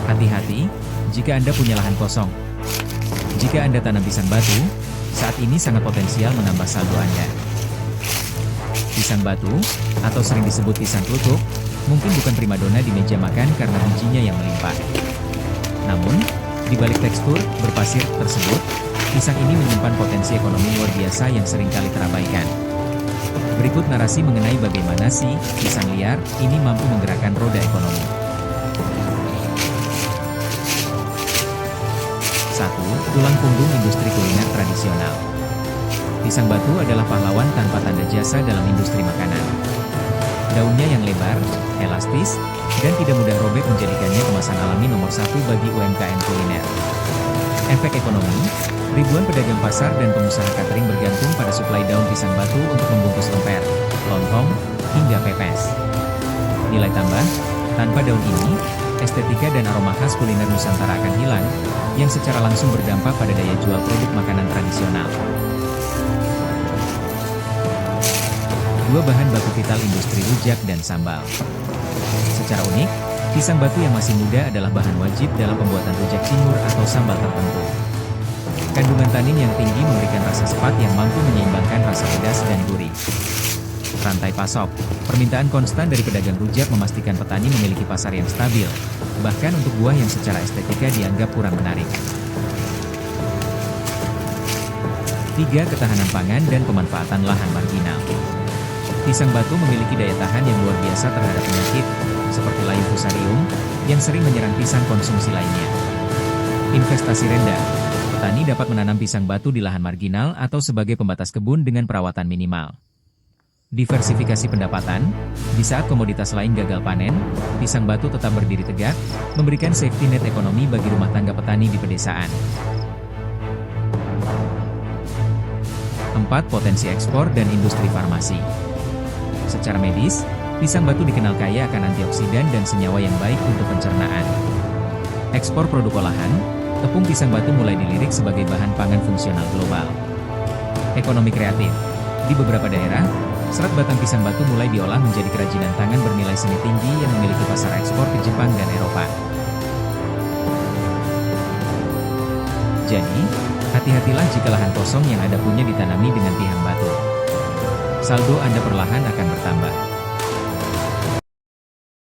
Hati-hati, jika Anda punya lahan kosong. Jika Anda tanam pisang batu, saat ini sangat potensial menambah saldo Anda. Pisang batu, atau sering disebut pisang kluthuk, mungkin bukan primadona di meja makan karena bijinya yang melimpah. Namun, di balik tekstur berpasir tersebut, pisang ini menyimpan potensi ekonomi luar biasa yang seringkali terabaikan. Berikut narasi mengenai bagaimana sih pisang liar ini mampu menggerakkan roda ekonomi. 1. Tulang punggung industri kuliner tradisional. Pisang batu adalah pahlawan tanpa tanda jasa dalam industri makanan. Daunnya yang lebar, elastis, dan tidak mudah robek menjadikannya kemasan alami nomor 1 bagi UMKM kuliner. Efek ekonomi, ribuan pedagang pasar dan pengusaha catering bergantung pada suplai daun pisang batu untuk membungkus lemper, lontong, hingga pepes. Nilai tambah, tanpa daun ini, estetika dan aroma khas kuliner Nusantara akan hilang, yang secara langsung berdampak pada daya jual produk makanan tradisional. 2 bahan baku vital industri rujak dan sambal. Secara unik, pisang batu yang masih muda adalah bahan wajib dalam pembuatan rujak cingur atau sambal tertentu. Kandungan tanin yang tinggi memberikan rasa sepat yang mampu menyeimbangkan rasa pedas dan gurih. Rantai pasok, permintaan konstan dari pedagang rujak memastikan petani memiliki pasar yang stabil, bahkan untuk buah yang secara estetika dianggap kurang menarik. 3. Ketahanan pangan dan pemanfaatan lahan marginal. Pisang batu memiliki daya tahan yang luar biasa terhadap penyakit, seperti layu fusarium, yang sering menyerang pisang konsumsi lainnya. Investasi rendah, petani dapat menanam pisang batu di lahan marginal atau sebagai pembatas kebun dengan perawatan minimal. Diversifikasi pendapatan, di saat komoditas lain gagal panen, pisang batu tetap berdiri tegak, memberikan safety net ekonomi bagi rumah tangga petani di pedesaan. 4. Potensi ekspor dan industri farmasi. Secara medis, pisang batu dikenal kaya akan antioksidan dan senyawa yang baik untuk pencernaan. Ekspor produk olahan, tepung pisang batu mulai dilirik sebagai bahan pangan fungsional global. Ekonomi kreatif, di beberapa daerah, serat batang pisang batu mulai diolah menjadi kerajinan tangan bernilai seni tinggi yang memiliki pasar ekspor ke Jepang dan Eropa. Jadi, hati-hatilah jika lahan kosong yang Anda punya ditanami dengan tiang batu. Saldo Anda perlahan akan bertambah.